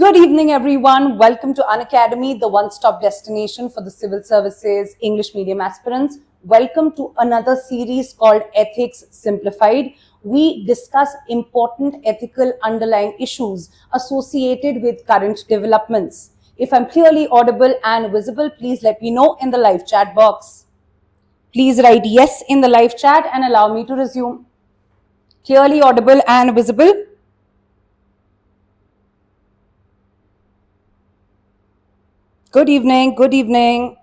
Good evening, everyone. Welcome to Unacademy, the one-stop destination for the civil services English medium aspirants. Welcome to another series called Ethics Simplified. We discuss important ethical underlying issues associated with current developments. If I'm clearly audible and visible, please let me know in the live chat box. Please write yes in the live chat and allow me to resume. Clearly audible and visible. Good evening, good evening.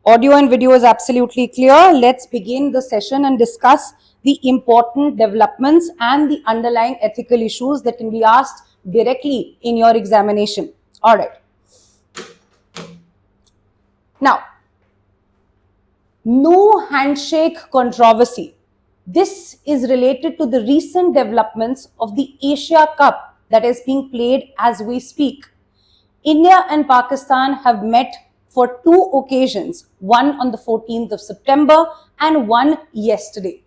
Audio and video is absolutely clear. Let's begin the session and discuss the important developments and the underlying ethical issues that can be asked directly in your examination. All right. Now, no handshake controversy. This is related to the recent developments of the Asia Cup that is being played as we speak. India and Pakistan have met for two occasions, one on the 14th of September and one yesterday.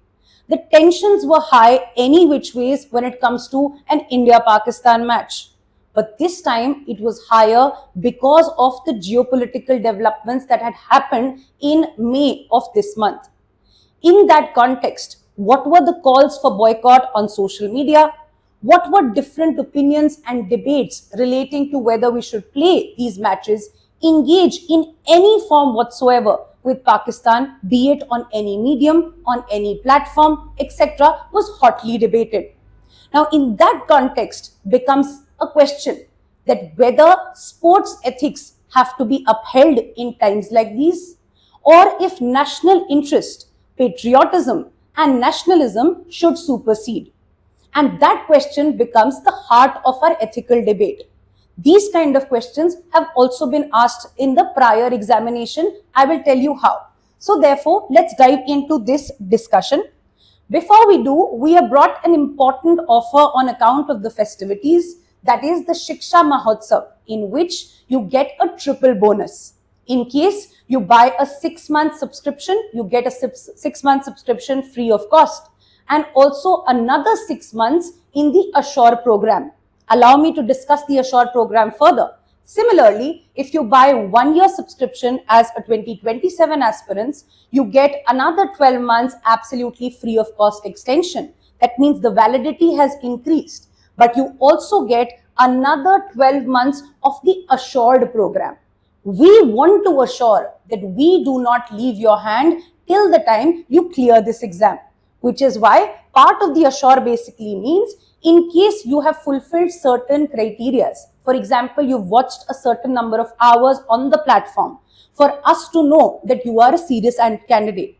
The tensions were high any which ways when it comes to an India-Pakistan match. But this time it was higher because of the geopolitical developments that had happened in May of this month. In that context, what were the calls for boycott on social media? What were different opinions and debates relating to whether we should play these matches, engage in any form whatsoever with Pakistan, be it on any medium, on any platform, etc., was hotly debated. Now, in that context becomes a question that whether sports ethics have to be upheld in times like these, or if national interest, patriotism, and nationalism should supersede. And that question becomes the heart of our ethical debate. These kind of questions have also been asked in the prior examination. I will tell you how. So therefore, let's dive into this discussion. Before we do, we have brought an important offer on account of the festivities, that is the Shiksha Mahotsav, in which you get a triple bonus. In case you buy a 6-month subscription, you get a 6-month subscription free of cost, and also another 6 months in the Assure program. Allow me to discuss the Assure program further. Similarly, if you buy 1-year subscription as a 2027 aspirants, you get another 12 months absolutely free of cost extension. That means the validity has increased, but you also get another 12 months of the Assured program. We want to assure that we do not leave your hand till the time you clear this exam, which is why part of the Assure basically means in case you have fulfilled certain criteria. For example, you've watched a certain number of hours on the platform for us to know that you are a serious candidate.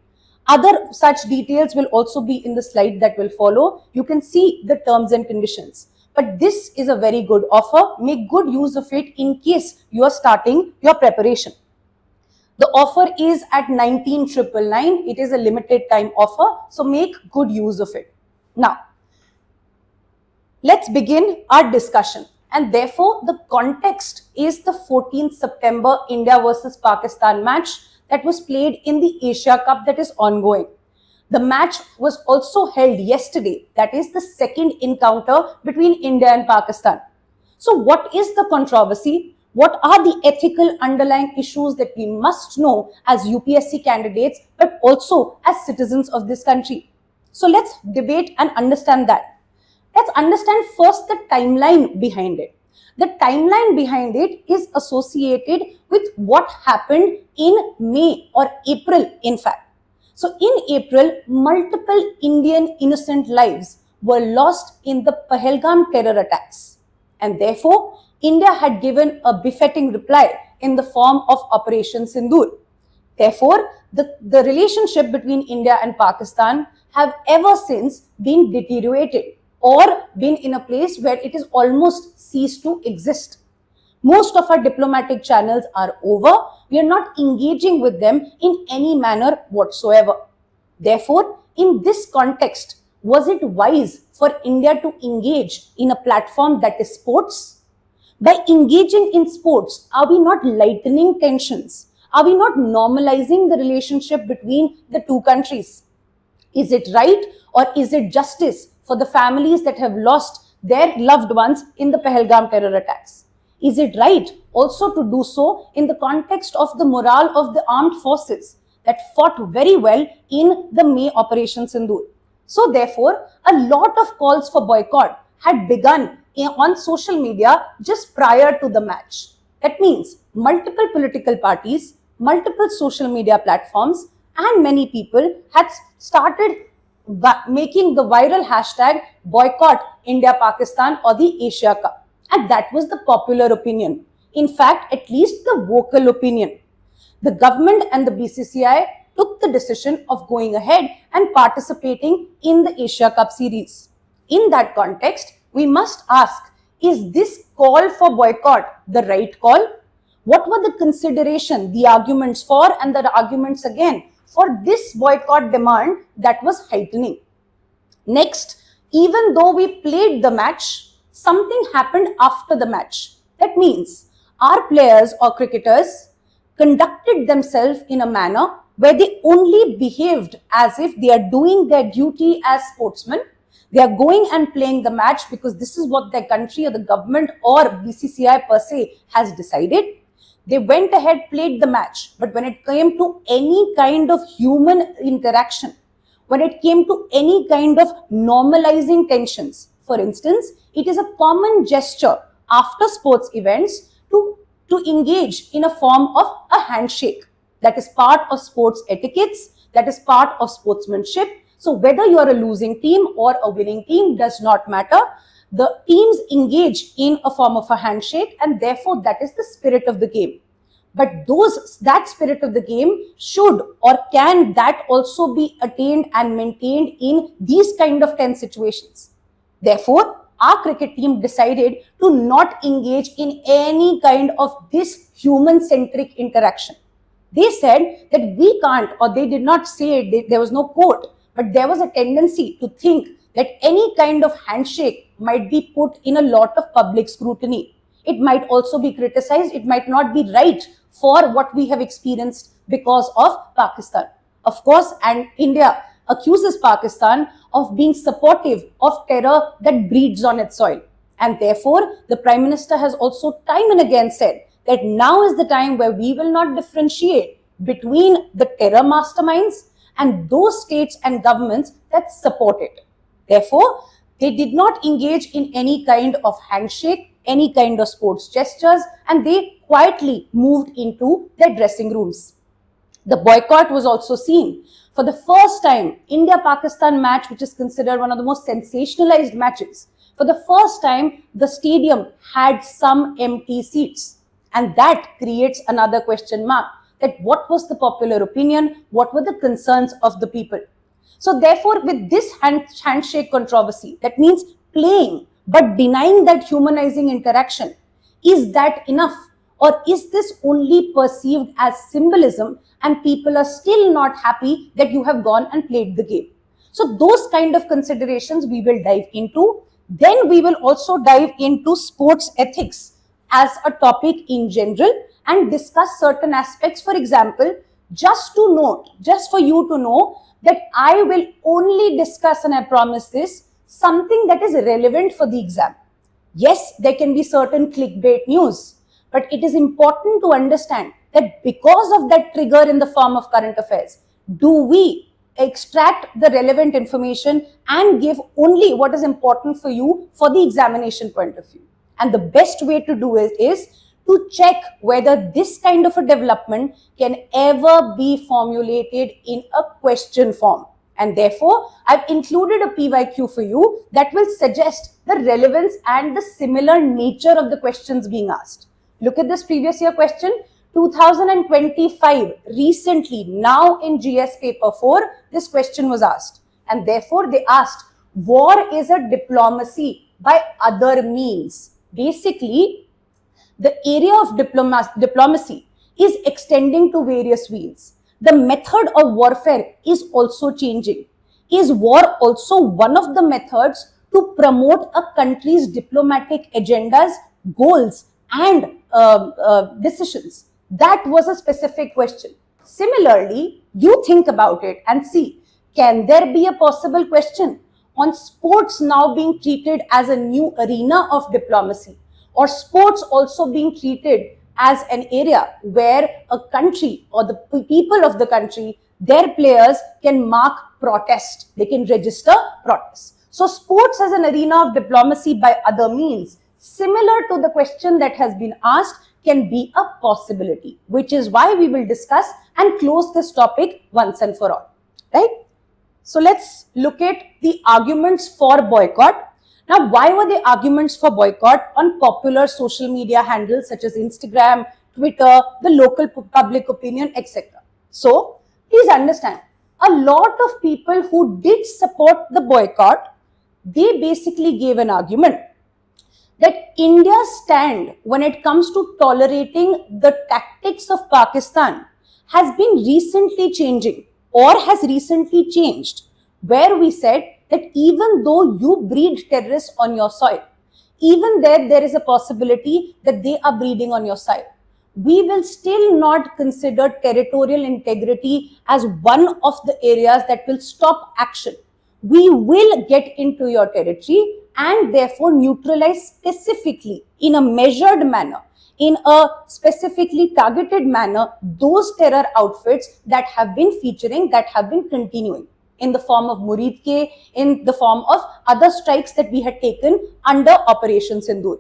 Other such details will also be in the slide that will follow. You can see the terms and conditions. But this is a very good offer. Make good use of it in case you are starting your preparation. The offer is at 19,999. It is a limited time offer, so make good use of it. Now, let's begin our discussion. And therefore, the context is the 14th September India versus Pakistan match that was played in the Asia Cup that is ongoing. The match was also held yesterday. That is the second encounter between India and Pakistan. So what is the controversy? What are the ethical underlying issues that we must know as UPSC candidates, but also as citizens of this country? So let's debate and understand that. Let's understand first the timeline behind it. The timeline behind it is associated with what happened in May or April, in fact. So in April, multiple Indian innocent lives were lost in the Pahalgam terror attacks. And therefore, India had given a befitting reply in the form of Operation Sindoor. Therefore, the relationship between India and Pakistan have ever since been deteriorated or been in a place where it is almost ceased to exist. Most of our diplomatic channels are over. We are not engaging with them in any manner whatsoever. Therefore, in this context, was it wise for India to engage in a platform that is sports? By engaging in sports, are we not lightening tensions? Are we not normalizing the relationship between the two countries? Is it right or is it justice for the families that have lost their loved ones in the Pahalgam terror attacks? Is it right also to do so in the context of the morale of the armed forces that fought very well in the May Operation Sindoor? So therefore, a lot of calls for boycott had begun on social media just prior to the match. That means multiple political parties, multiple social media platforms, and many people had started making the viral hashtag boycott India Pakistan or the Asia Cup. And that was the popular opinion. In fact, at least the vocal opinion. The government and the BCCI took the decision of going ahead and participating in the Asia Cup series. In that context, we must ask, is this call for boycott the right call? What were the consideration, the arguments for and the arguments again for this boycott demand that was heightening? Next, even though we played the match, something happened after the match. That means our players or cricketers conducted themselves in a manner where they only behaved as if they are doing their duty as sportsmen. They are going and playing the match because this is what their country or the government or BCCI per se has decided. They went ahead, played the match. But when it came to any kind of human interaction, when it came to any kind of normalizing tensions, for instance, it is a common gesture after sports events to engage in a form of a handshake. That is part of sports etiquettes, that is part of sportsmanship. So whether you are a losing team or a winning team does not matter. The teams engage in a form of a handshake, and therefore that is the spirit of the game. But that spirit of the game should or can that also be attained and maintained in these kind of tense situations. Therefore, our cricket team decided to not engage in any kind of this human-centric interaction. They said that we can't, or they did not say it, there was no quote, but there was a tendency to think that any kind of handshake might be put in a lot of public scrutiny. It might also be criticized. It might not be right for what we have experienced because of Pakistan. Of course, and India accuses Pakistan of being supportive of terror that breeds on its soil. And therefore, the Prime Minister has also time and again said that now is the time where we will not differentiate between the terror masterminds and those states and governments that support it. Therefore, they did not engage in any kind of handshake, any kind of sports gestures, and they quietly moved into their dressing rooms. The boycott was also seen. For the first time, India-Pakistan match, which is considered one of the most sensationalized matches, for the first time, the stadium had some empty seats. And that creates another question mark, that what was the popular opinion, what were the concerns of the people. So therefore, with this handshake controversy, that means playing but denying that humanizing interaction, is that enough? Or is this only perceived as symbolism and people are still not happy that you have gone and played the game? So those kind of considerations we will dive into. Then we will also dive into sports ethics as a topic in general and discuss certain aspects. For example, just to note, just for you to know that I will only discuss, and I promise this, something that is relevant for the exam. Yes, there can be certain clickbait news, but it is important to understand that because of that trigger in the form of current affairs, do we extract the relevant information and give only what is important for you for the examination point of view. And the best way to do it is to check whether this kind of a development can ever be formulated in a question form. And therefore, I've included a PYQ for you that will suggest the relevance and the similar nature of the questions being asked. Look at this previous year question, 2025, recently, now in GS paper 4, this question was asked. And therefore, they asked, war is a diplomacy by other means. Basically, the area of diplomacy is extending to various means. The method of warfare is also changing. Is war also one of the methods to promote a country's diplomatic agendas, goals, and decisions? That was a specific question. Similarly, you think about it and see, can there be a possible question on sports now being treated as a new arena of diplomacy? or sports also being treated as an area where a country or the people of the country, their players can mark protest, they can register protest. So sports as an arena of diplomacy by other means, similar to the question that has been asked, can be a possibility, which is why we will discuss and close this topic once and for all, right? So let's look at the arguments for boycott. Now, why were the arguments for boycott on popular social media handles such as Instagram, Twitter, the local public opinion, etc.? So, please understand, a lot of people who did support the boycott, they basically gave an argument that India's stand when it comes to tolerating the tactics of Pakistan has been recently changing or has recently changed, where we said that even though you breed terrorists on your soil, even there is a possibility that they are breeding on your soil. We will still not consider territorial integrity as one of the areas that will stop action. We will get into your territory and therefore neutralize specifically in a measured manner, in a specifically targeted manner, those terror outfits that have been featuring, that have been continuing in the form of Murid Ke, in the form of other strikes that we had taken under Operation Sindoor.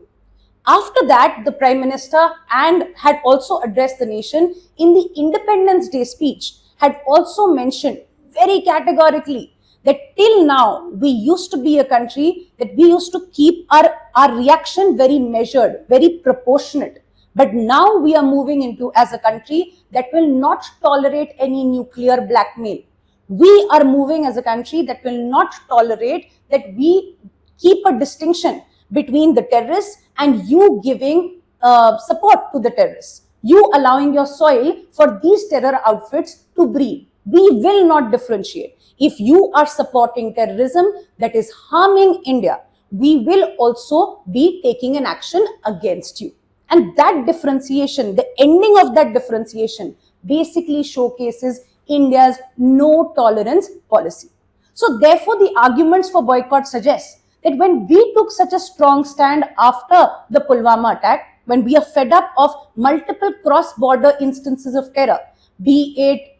After that, the Prime Minister had also addressed the nation in the Independence Day speech, had also mentioned very categorically that till now, we used to be a country that we used to keep our reaction very measured, very proportionate. But now we are moving into as a country that will not tolerate any nuclear blackmail. We are moving as a country that will not tolerate that we keep a distinction between the terrorists and you giving support to the terrorists. You allowing your soil for these terror outfits to breed. We will not differentiate. If you are supporting terrorism that is harming India, we will also be taking an action against you. And that differentiation, the ending of that differentiation, basically showcases India's no tolerance policy. So therefore, the arguments for boycott suggest that when we took such a strong stand after the Pulwama attack, when we are fed up of multiple cross-border instances of terror, be it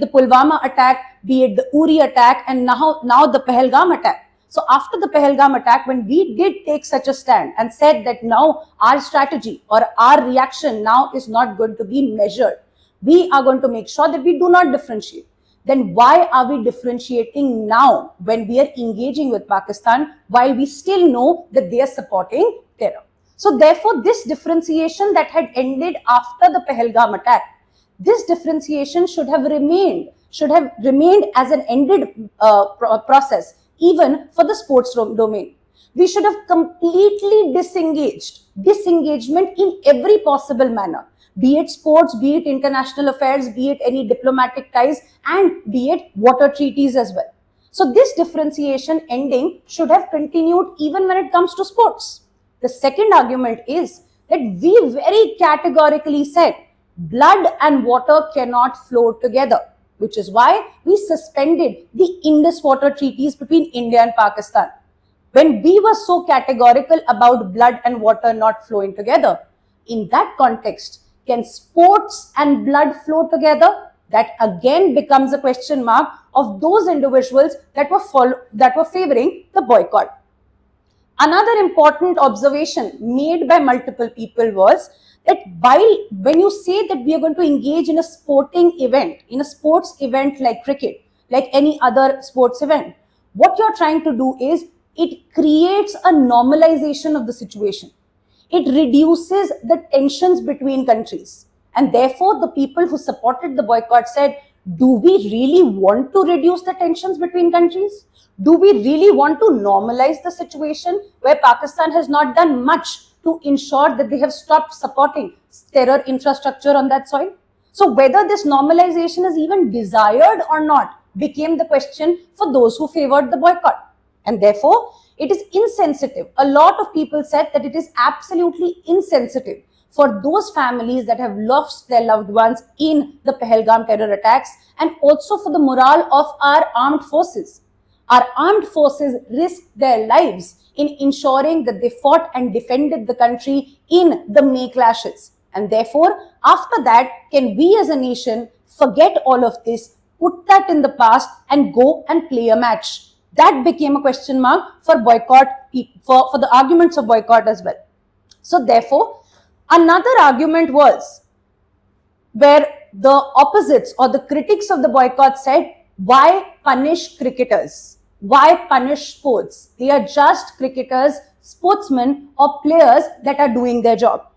the Pulwama attack, be it the Uri attack, and now the Pahalgam attack. So after the Pahalgam attack, when we did take such a stand and said that now our strategy or our reaction now is not going to be measured, we are going to make sure that we do not differentiate. Then why are we differentiating now when we are engaging with Pakistan while we still know that they are supporting terror? So therefore, this differentiation that had ended after the Pahalgam attack, this differentiation should have remained as an ended process even for the sports domain. We should have completely disengagement in every possible manner, be it sports, be it international affairs, be it any diplomatic ties, and be it water treaties as well. So this differentiation ending should have continued even when it comes to sports. The second argument is that we very categorically said blood and water cannot flow together, which is why we suspended the Indus water treaties between India and Pakistan. When we were so categorical about blood and water not flowing together, in that context, can sports and blood flow together? That again becomes a question mark of those individuals that were favoring the boycott. Another important observation made by multiple people was that when you say that we are going to engage in a sporting event, in a sports event like cricket, like any other sports event, what you're trying to do is it creates a normalization of the situation. It reduces the tensions between countries. And therefore, the people who supported the boycott said, do we really want to reduce the tensions between countries? Do we really want to normalize the situation where Pakistan has not done much to ensure that they have stopped supporting terror infrastructure on that soil? So whether this normalization is even desired or not became the question for those who favored the boycott. And therefore, it is insensitive. A lot of people said that it is absolutely insensitive for those families that have lost their loved ones in the Pahalgam terror attacks, and also for the morale of our armed forces. Our armed forces risked their lives in ensuring that they fought and defended the country in the May clashes. And therefore, after that, can we as a nation forget all of this, put that in the past and go and play a match? That became a question mark for boycott, for the arguments of boycott as well. So therefore, another argument was where the opposites or the critics of the boycott said, why punish cricketers? Why punish sports? They are just cricketers, sportsmen or players that are doing their job.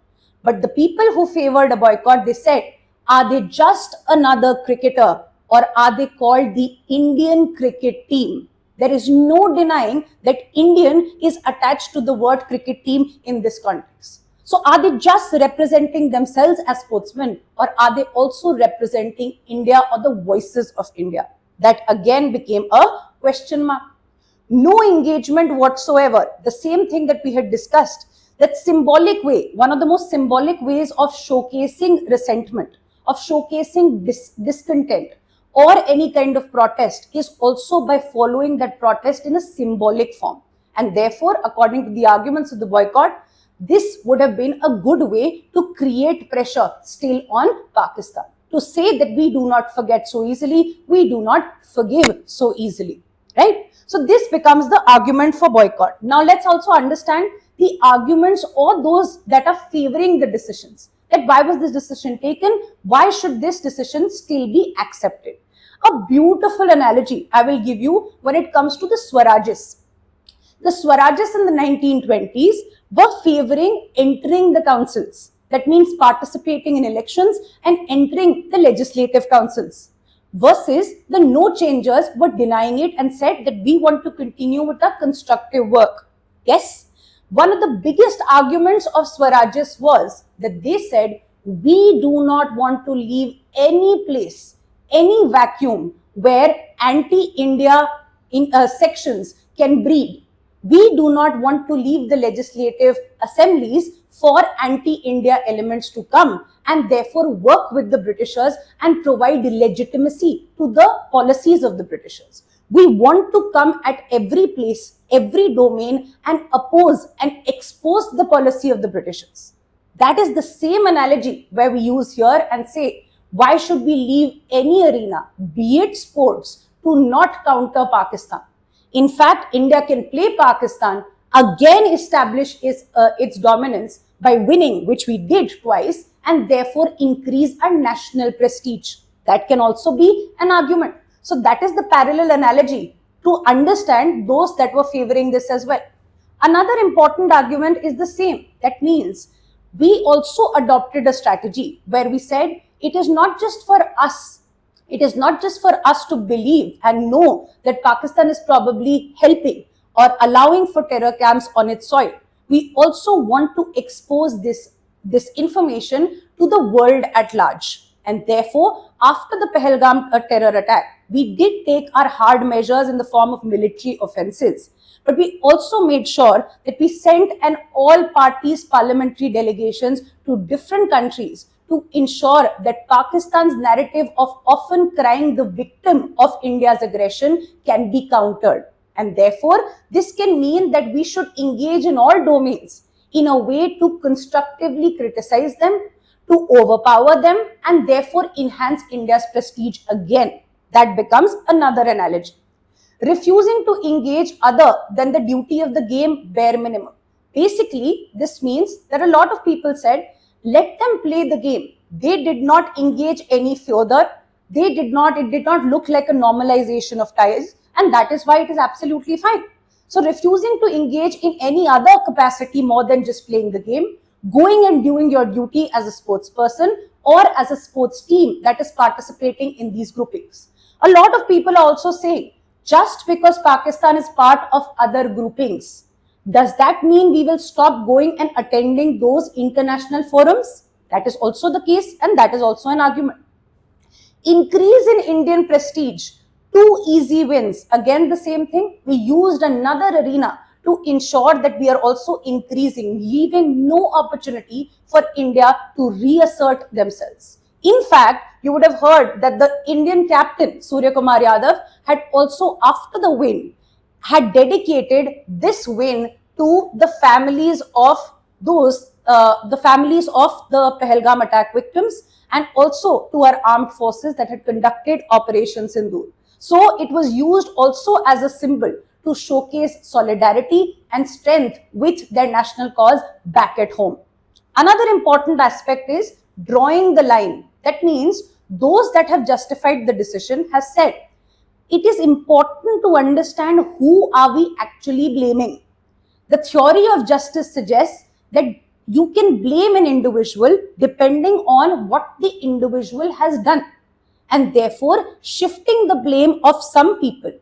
But the people who favored a boycott, they said, are they just another cricketer or are they called the Indian cricket team? There is no denying that Indian is attached to the word cricket team in this context. So are they just representing themselves as sportsmen or are they also representing India or the voices of India? That again became a question mark. No engagement whatsoever. The same thing that we had discussed. That symbolic way, one of the most symbolic ways of showcasing resentment, of showcasing discontent or any kind of protest is also by following that protest in a symbolic form. And therefore, according to the arguments of the boycott, this would have been a good way to create pressure still on Pakistan. To say that we do not forget so easily, we do not forgive so easily, right? So this becomes the argument for boycott. Now let's also understand the arguments or those that are favoring the decisions. That why was this decision taken? Why should this decision still be accepted? A beautiful analogy I will give you when it comes to the Swarajes. The Swarajes in the 1920s were favoring entering the councils. That means participating in elections and entering the legislative councils. Versus the no changers were denying it and said that we want to continue with our constructive work. Yes, one of the biggest arguments of Swarajes was that they said we do not want to leave any place, any vacuum where anti-India sections can breed. We do not want to leave the legislative assemblies for anti-India elements to come and therefore work with the Britishers and provide legitimacy to the policies of the Britishers. We want to come at every place, every domain and oppose and expose the policy of the Britishers. That is the same analogy where we use here and say, why should we leave any arena, be it sports, to not counter Pakistan? In fact, India can play Pakistan, again establish its dominance by winning, which we did twice, and therefore increase our national prestige. That can also be an argument. So that is the parallel analogy to understand those that were favoring this as well. Another important argument is the same. That means we also adopted a strategy where we said it is not just for us. It is not just for us to believe and know that Pakistan is probably helping or allowing for terror camps on its soil. We also want to expose this information to the world at large. And therefore, after the Pahalgam terror attack, we did take our hard measures in the form of military offenses. But we also made sure that we sent an all parties parliamentary delegations to different countries to ensure that Pakistan's narrative of often crying the victim of India's aggression can be countered. And therefore, this can mean that we should engage in all domains in a way to constructively criticize them, to overpower them, and therefore enhance India's prestige again. That becomes another analogy. Refusing to engage other than the duty of the game bare minimum. Basically, this means that a lot of people said, let them play the game. They did not engage any further. It did not look like a normalization of ties, and that is why it is absolutely fine. So refusing to engage in any other capacity more than just playing the game, going and doing your duty as a sports person or as a sports team that is participating in these groupings. A lot of people are also saying, just because Pakistan is part of other groupings, does that mean we will stop going and attending those international forums? That is also the case, and that is also an argument. Increase in Indian prestige, 2 easy wins. Again, the same thing. We used another arena to ensure that we are also increasing, leaving no opportunity for India to reassert themselves. In fact, you would have heard that the Indian captain, Surya Kumar Yadav, had also, after the win, had dedicated this win to the families of the families of the Pahalgam attack victims, and also to our armed forces that had conducted Operation Sindoor. So it was used also as a symbol to showcase solidarity and strength with their national cause back at home. Another important aspect is drawing the line. That means those that have justified the decision has said, it is important to understand who are we actually blaming. The theory of justice suggests that you can blame an individual depending on what the individual has done, and therefore shifting the blame of some people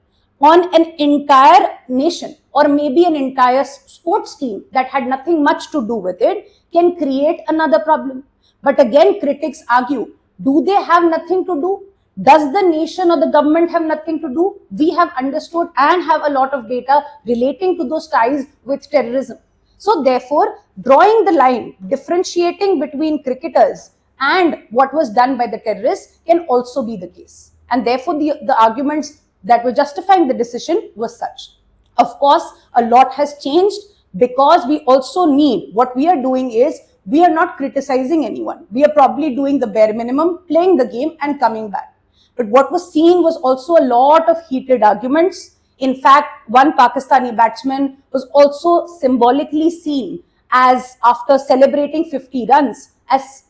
on an entire nation or maybe an entire sports team that had nothing much to do with it can create another problem. But again, critics argue, do they have nothing to do? Does the nation or the government have nothing to do? We have understood and have a lot of data relating to those ties with terrorism. So therefore, drawing the line, differentiating between cricketers and what was done by the terrorists can also be the case. And therefore, the arguments that were justifying the decision was such. Of course, a lot has changed because we also need, what we are doing is, we are not criticizing anyone. We are probably doing the bare minimum, playing the game and coming back. But what was seen was also a lot of heated arguments. In fact, one Pakistani batsman was also symbolically seen as, after celebrating 50 runs, as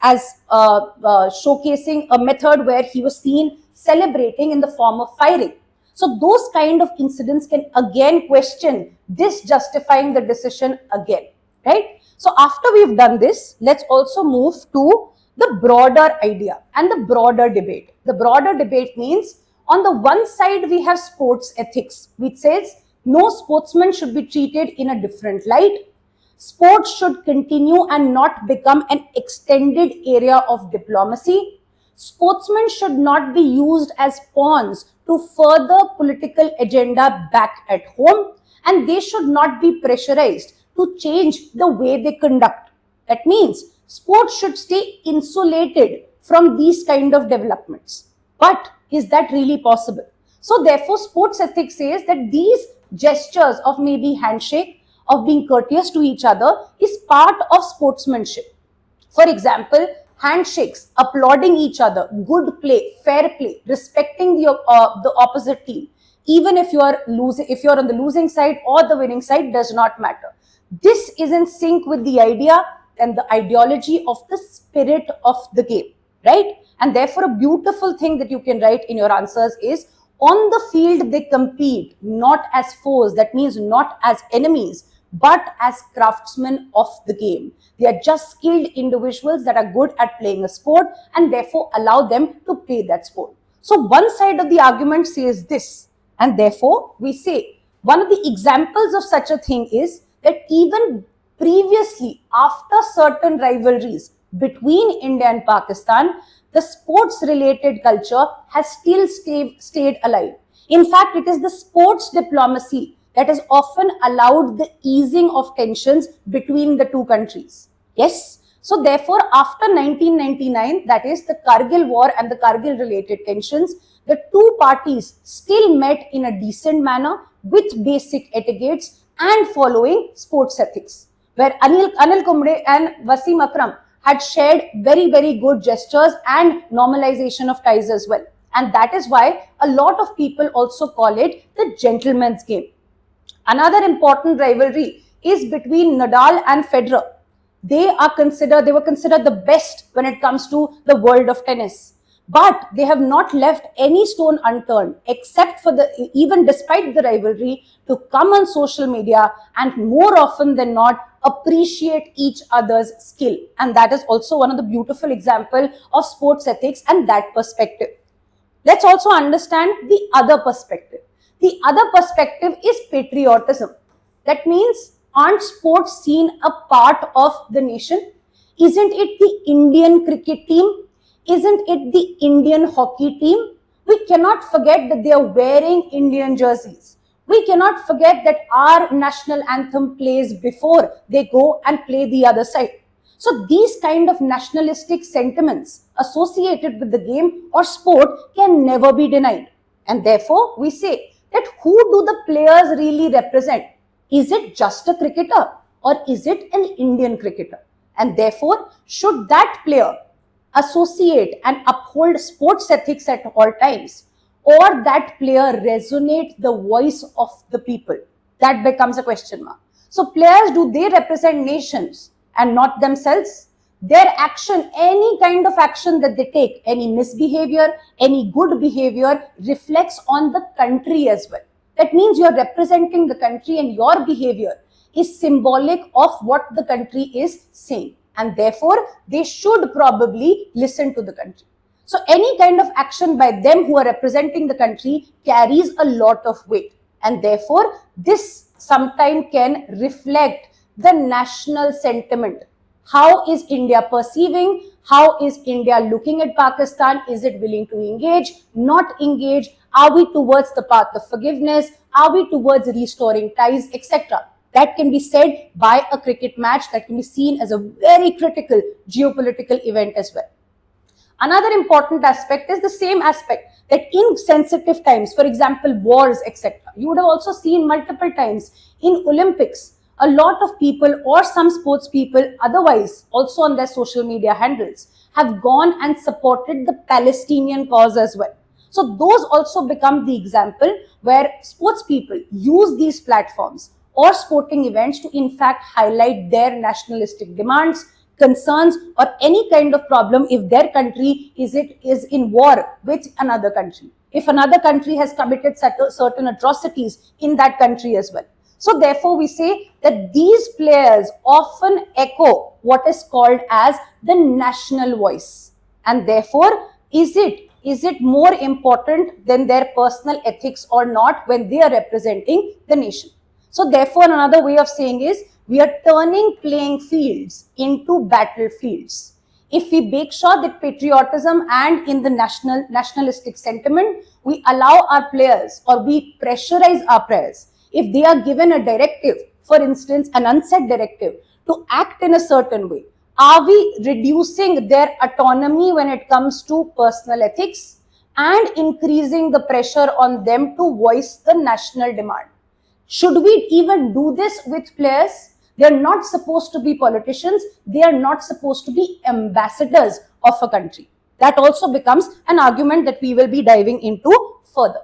showcasing a method where he was seen celebrating in the form of firing. So those kind of incidents can again question this justifying the decision again, right? So after we've done this, let's also move to the broader idea and the broader debate. The broader debate means, on the one side, we have sports ethics, which says no sportsman should be treated in a different light. Sports should continue and not become an extended area of diplomacy. Sportsmen should not be used as pawns to further political agenda back at home, and they should not be pressurized to change the way they conduct. That means sports should stay insulated from these kind of developments. But is that really possible? So therefore, sports ethics says that these gestures of maybe handshake, of being courteous to each other, is part of sportsmanship. For example, handshakes, applauding each other, good play, fair play, respecting the opposite team, even if you are losing, if you're on the losing side or the winning side, does not matter. This is in sync with the idea and the ideology of the spirit of the game, right? And therefore, a beautiful thing that you can write in your answers is, on the field they compete not as foes, that means not as enemies, but as craftsmen of the game. They are just skilled individuals that are good at playing a sport, and therefore allow them to play that sport. So one side of the argument says this, and therefore we say one of the examples of such a thing is that even previously, after certain rivalries between India and Pakistan, the sports related culture has still stayed alive. In fact, it is the sports diplomacy that has often allowed the easing of tensions between the two countries. Yes. So therefore, after 1999, that is the Kargil war and the Kargil related tensions, the two parties still met in a decent manner with basic etiquettes and following sports ethics, where Anil Kumble and Wasim Akram had shared very, very good gestures and normalization of ties as well. And that is why a lot of people also call it the gentleman's game. Another important rivalry is between Nadal and Federer. They were considered the best when it comes to the world of tennis. But they have not left any stone unturned, except for even despite the rivalry, to come on social media and more often than not appreciate each other's skill. And that is also one of the beautiful examples of sports ethics and that perspective. Let's also understand the other perspective. The other perspective is patriotism. That means, aren't sports seen a part of the nation? Isn't it the Indian cricket team? Isn't it the Indian hockey team? We cannot forget that they are wearing Indian jerseys. We cannot forget that our national anthem plays before they go and play the other side. So these kind of nationalistic sentiments associated with the game or sport can never be denied. And therefore, we say that who do the players really represent? Is it just a cricketer or is it an Indian cricketer? And therefore, should that player associate and uphold sports ethics at all times, or that player resonate the voice of the people? That becomes a question mark. So players, do they represent nations and not themselves? Their action, any kind of action that they take, any misbehavior, any good behavior, reflects on the country as well. That means you're representing the country and your behavior is symbolic of what the country is saying. And therefore, they should probably listen to the country. So any kind of action by them who are representing the country carries a lot of weight. And therefore, this sometimes can reflect the national sentiment. How is India perceiving? How is India looking at Pakistan? Is it willing to engage? Not engage? Are we towards the path of forgiveness? Are we towards restoring ties, etc.? That can be said by a cricket match, that can be seen as a very critical geopolitical event as well. Another important aspect is the same aspect, that in sensitive times, for example, wars, etc., you would have also seen multiple times in Olympics, a lot of people or some sports people otherwise also on their social media handles have gone and supported the Palestinian cause as well. So those also become the example where sports people use these platforms or sporting events to in fact highlight their nationalistic demands, concerns, or any kind of problem if their country is in war with another country, if another country has committed certain atrocities in that country as well. So therefore, we say that these players often echo what is called as the national voice. And therefore, is it more important than their personal ethics or not when they are representing the nation? So therefore, another way of saying is, we are turning playing fields into battlefields. If we make sure that patriotism and in the nationalistic sentiment, we allow our players or we pressurize our players, if they are given a directive, for instance, an unsaid directive, to act in a certain way, are we reducing their autonomy when it comes to personal ethics and increasing the pressure on them to voice the national demand? Should we even do this with players? They are not supposed to be politicians. They are not supposed to be ambassadors of a country. That also becomes an argument that we will be diving into further.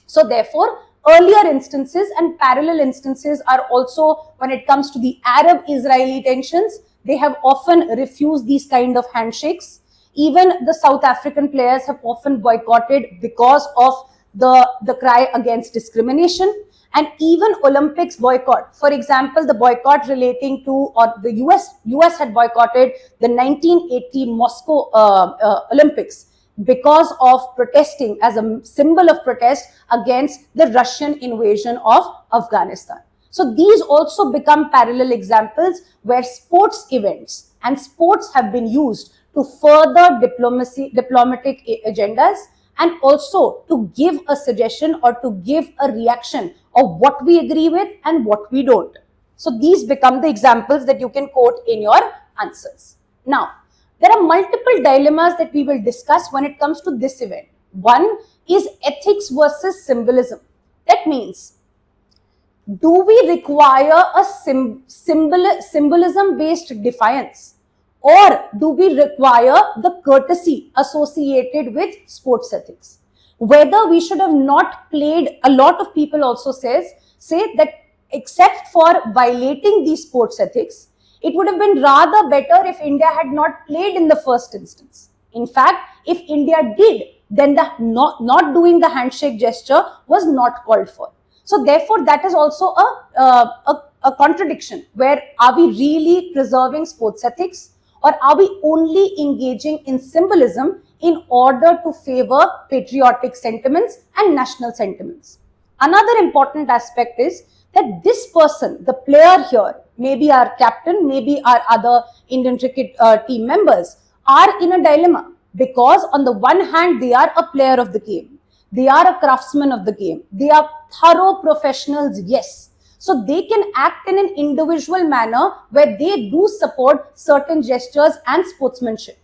So therefore, earlier instances and parallel instances are also, when it comes to the Arab-Israeli tensions, they have often refused these kind of handshakes. Even the South African players have often boycotted because of the cry against discrimination. And even Olympics boycott. For example, the boycott relating to, or the US had boycotted the 1980 Moscow Olympics because of protesting, as a symbol of protest against the Russian invasion of Afghanistan. So these also become parallel examples where sports events and sports have been used to further diplomatic agendas, and also to give a suggestion or to give a reaction of what we agree with and what we don't. So these become the examples that you can quote in your answers. Now, there are multiple dilemmas that we will discuss when it comes to this event. One is ethics versus symbolism. That means, do we require a symbolism-based defiance, or do we require the courtesy associated with sports ethics? Whether we should have not played, a lot of people also say that except for violating these sports ethics, it would have been rather better if India had not played in the first instance. In fact, if India did, then the not doing the handshake gesture was not called for. So therefore, that is also a contradiction, where are we really preserving sports ethics, or are we only engaging in symbolism in order to favor patriotic sentiments and national sentiments? Another important aspect is that this person, the player here, maybe our captain, maybe our other Indian cricket team members, are in a dilemma, because on the one hand, they are a player of the game. They are a craftsman of the game. They are thorough professionals, yes. So they can act in an individual manner where they do support certain gestures and sportsmanship.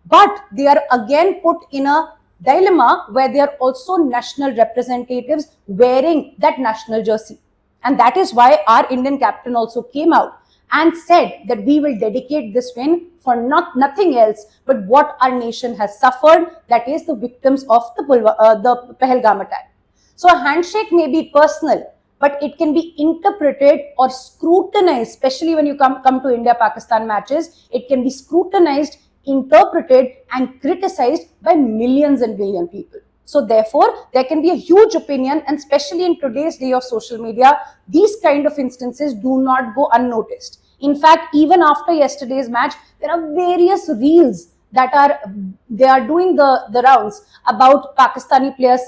But they are again put in a dilemma where they are also national representatives wearing that national jersey. And that is why our Indian captain also came out and said that we will dedicate this win for nothing else but what our nation has suffered, that is the victims of the Pahalgam attack. So a handshake may be personal, but it can be interpreted or scrutinized, especially when you come to India-Pakistan matches. It can be scrutinized, interpreted and criticized by millions and billion people. So therefore, there can be a huge opinion, and especially in today's day of social media, these kind of instances do not go unnoticed. In fact, even after yesterday's match, there are various reels that they are doing the rounds about Pakistani players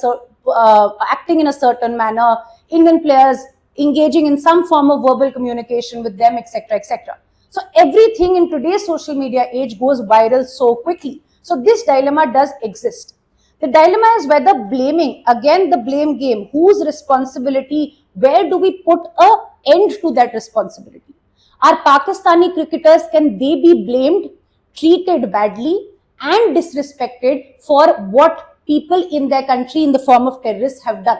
acting in a certain manner, Indian players engaging in some form of verbal communication with them, etc., etc. So everything in today's social media age goes viral so quickly. So this dilemma does exist. The dilemma is whether blaming, again the blame game, whose responsibility, where do we put an end to that responsibility? Our Pakistani cricketers, can they be blamed, treated badly and disrespected for what people in their country in the form of terrorists have done?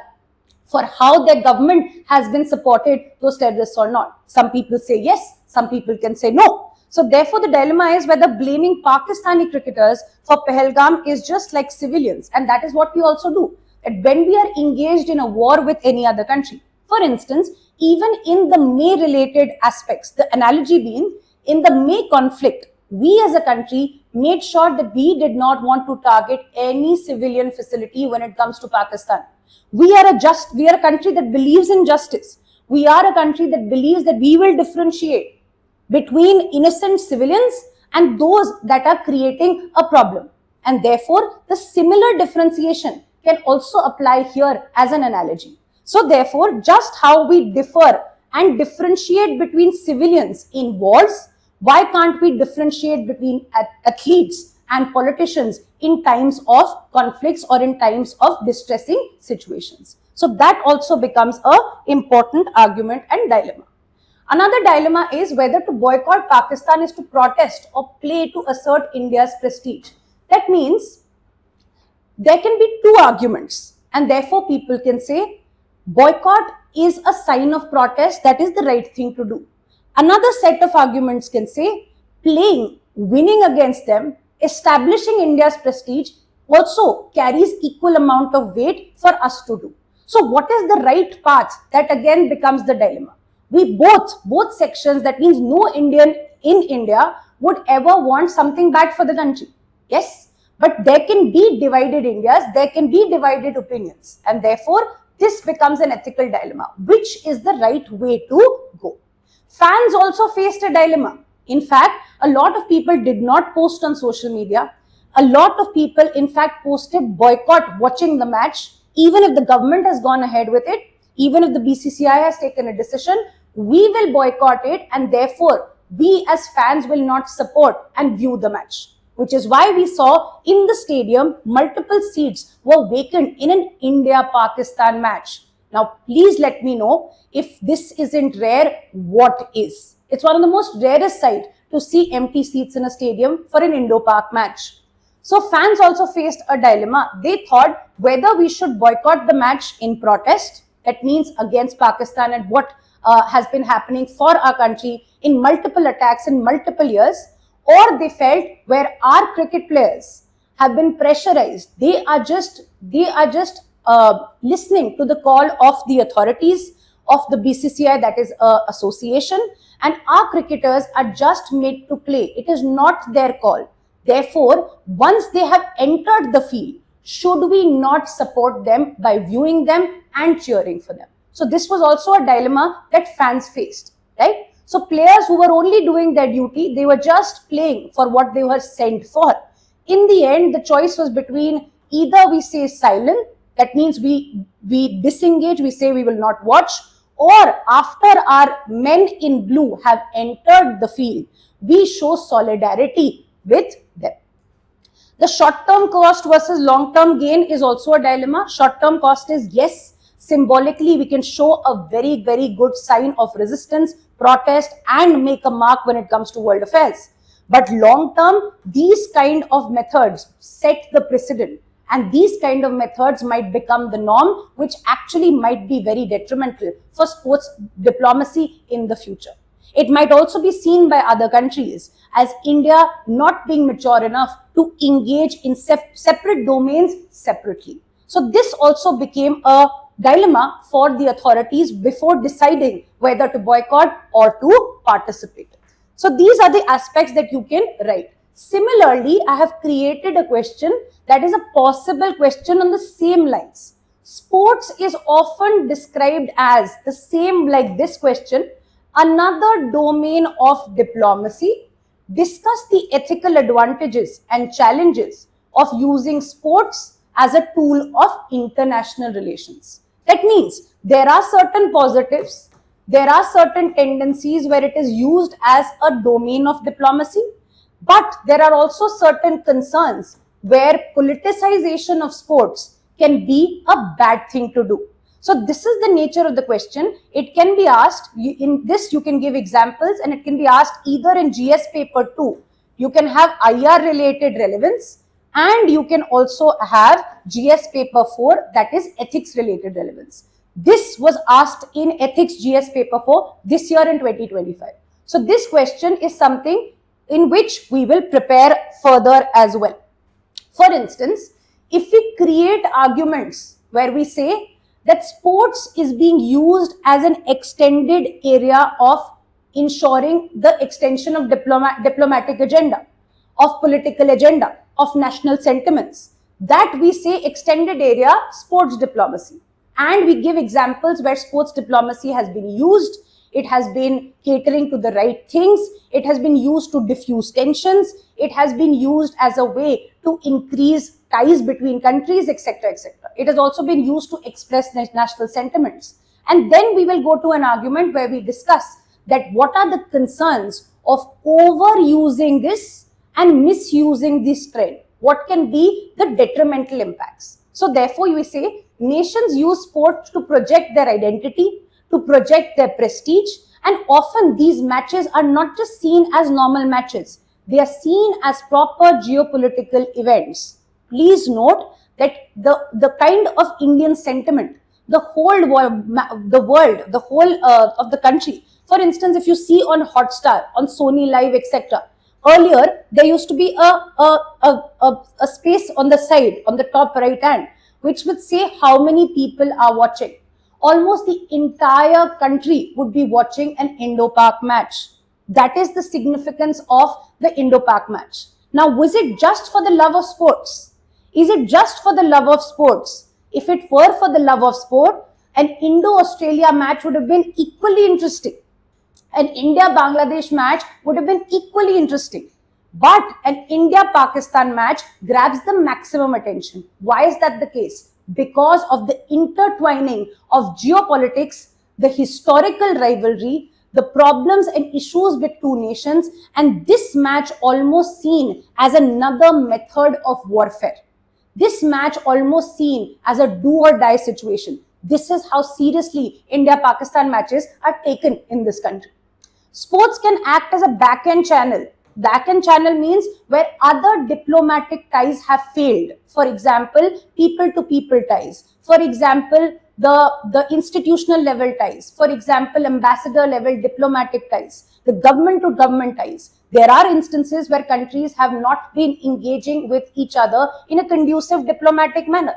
For how their government has been supported those terrorists or not? Some people say yes, some people can say no. So therefore, the dilemma is whether blaming Pakistani cricketers for Pahalgam is just like civilians. And that is what we also do. That when we are engaged in a war with any other country, for instance, even in the May-related aspects, the analogy being, in the May conflict, we as a country made sure that we did not want to target any civilian facility when it comes to Pakistan. We are a country that believes in justice. We are a country that believes that we will differentiate between innocent civilians and those that are creating a problem. And therefore, the similar differentiation can also apply here as an analogy. So therefore, just how we differ and differentiate between civilians in wars, why can't we differentiate between athletes and politicians in times of conflicts or in times of distressing situations? So that also becomes an important argument and dilemma. Another dilemma is whether to boycott Pakistan is to protest or play to assert India's prestige. That means there can be two arguments, and therefore people can say boycott is a sign of protest, that is the right thing to do. Another set of arguments can say playing, winning against them, establishing India's prestige also carries equal amount of weight for us to do. So what is the right path? That again becomes the dilemma. We both sections, that means no Indian in India would ever want something bad for the country. Yes, but there can be divided Indias, there can be divided opinions, and therefore this becomes an ethical dilemma. Which is the right way to go? Fans also faced a dilemma. In fact, a lot of people did not post on social media. A lot of people, in fact, posted boycott watching the match. Even if the government has gone ahead with it, even if the BCCI has taken a decision, we will boycott it, and therefore we as fans will not support and view the match. Which is why we saw in the stadium multiple seats were vacant in an India-Pakistan match. Now, please let me know if this isn't rare, what is. It's one of the most rarest sight to see empty seats in a stadium for an Indo-Pak match. So fans also faced a dilemma. They thought whether we should boycott the match in protest, that means against Pakistan and what has been happening for our country in multiple attacks in multiple years, or they felt where our cricket players have been pressurized, they are just listening to the call of the authorities of the BCCI, that is association, and our cricketers are just made to play. It is not their call. Therefore, once they have entered the field, should we not support them by viewing them and cheering for them? So this was also a dilemma that fans faced, right? So players who were only doing their duty, they were just playing for what they were sent for. In the end, the choice was between either we say silent, that means we disengage, we say we will not watch, or after our men in blue have entered the field, we show solidarity with them. The short-term cost versus long-term gain is also a dilemma. Short-term cost is, yes, symbolically we can show a very, very good sign of resistance, protest and make a mark when it comes to world affairs. But long-term, these kind of methods set the precedent. And these kind of methods might become the norm, which actually might be very detrimental for sports diplomacy in the future. It might also be seen by other countries as India not being mature enough to engage in separate domains separately. So this also became a dilemma for the authorities before deciding whether to boycott or to participate. So these are the aspects that you can write. Similarly, I have created a question that is a possible question on the same lines. Sports is often described as the same like this question, another domain of diplomacy. Discuss the ethical advantages and challenges of using sports as a tool of international relations. That means there are certain positives, there are certain tendencies where it is used as a domain of diplomacy, but there are also certain concerns where politicization of sports can be a bad thing to do. So this is the nature of the question. It can be asked, in this you can give examples, and it can be asked either in GS paper 2. You can have IR related relevance, and you can also have GS paper 4, that is ethics related relevance. This was asked in ethics GS paper 4 this year in 2025. So this question is something in which we will prepare further as well. For instance, if we create arguments where we say that sports is being used as an extended area of ensuring the extension of diplomatic agenda, of political agenda, of national sentiments, that we say extended area sports diplomacy. And we give examples where sports diplomacy has been used. It has been catering to the right things. It has been used to diffuse tensions. It has been used as a way to increase ties between countries, etc., etc. It has also been used to express national sentiments. And then we will go to an argument where we discuss that what are the concerns of overusing this and misusing this trend. What can be the detrimental impacts? So therefore, we say nations use sports to project their identity, to project their prestige, and often these matches are not just seen as normal matches. They are seen as proper geopolitical events. Please note that the kind of Indian sentiment, the whole of the country. For instance, if you see on Hotstar, on Sony Live, etc., earlier there used to be a space on the side, on the top right hand, which would say how many people are watching. Almost the entire country would be watching an Indo-Pak match. That is the significance of the Indo-Pak match. Now, was it just for the love of sports? Is it just for the love of sports? If it were for the love of sport, an Indo-Australia match would have been equally interesting. An India-Bangladesh match would have been equally interesting. But an India-Pakistan match grabs the maximum attention. Why is that the case? Because of the intertwining of geopolitics, the historical rivalry, the problems and issues with two nations, and this match almost seen as another method of warfare. This match almost seen as a do or die situation. This is how seriously India-Pakistan matches are taken in this country. Sports can act as a back-end channel. Back-end channel means where other diplomatic ties have failed. For example, people-to-people ties. For example, the institutional level ties. For example, ambassador level diplomatic ties. The government-to-government ties. There are instances where countries have not been engaging with each other in a conducive diplomatic manner.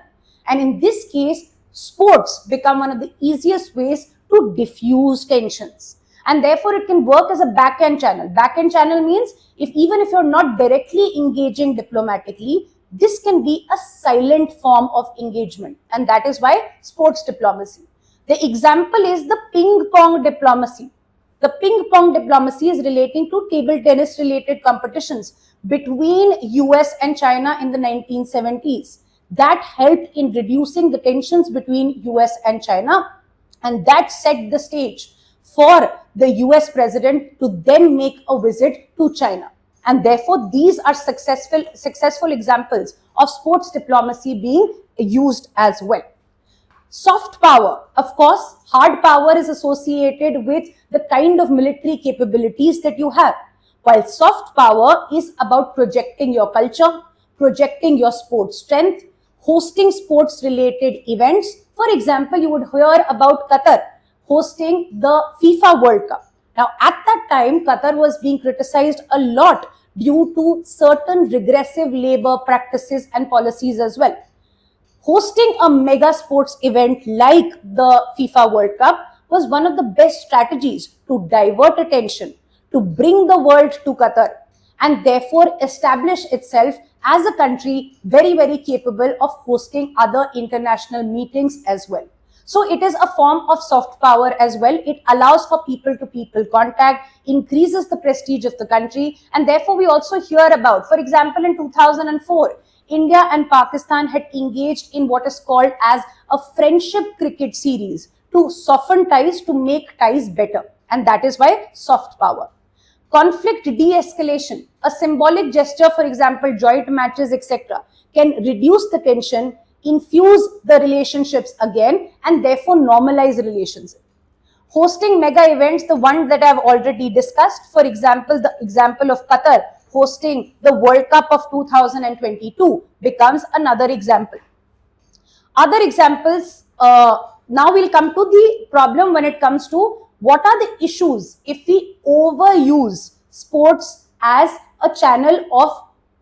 And in this case, sports become one of the easiest ways to diffuse tensions. And therefore, it can work as a back-end channel. Back-end channel means even if you're not directly engaging diplomatically, this can be a silent form of engagement. And that is why sports diplomacy. The example is the ping pong diplomacy. The ping pong diplomacy is relating to table tennis related competitions between US and China in the 1970s. That helped in reducing the tensions between US and China, and that set the stage for the US president to then make a visit to China. And therefore, these are successful examples of sports diplomacy being used as well. Soft power. Of course, hard power is associated with the kind of military capabilities that you have, while soft power is about projecting your culture, projecting your sports strength, hosting sports related events. For example, you would hear about Qatar hosting the FIFA World Cup. Now, at that time, Qatar was being criticized a lot due to certain regressive labor practices and policies as well. Hosting a mega sports event like the FIFA World Cup was one of the best strategies to divert attention, to bring the world to Qatar, and therefore establish itself as a country very, very capable of hosting other international meetings as well. So it is a form of soft power as well. It allows for people to people contact, increases the prestige of the country, and therefore we also hear about, for example, in 2004, India and Pakistan had engaged in what is called as a friendship cricket series to soften ties, to make ties better. And that is why soft power. Conflict de-escalation, a symbolic gesture, for example, joint matches, etc., can reduce the tension, infuse the relationships again, and therefore normalize relations. Hosting mega events, the ones that I've already discussed, for example, the example of Qatar hosting the World Cup of 2022 becomes another example. Other examples, now we'll come to the problem when it comes to what are the issues if we overuse sports as a channel of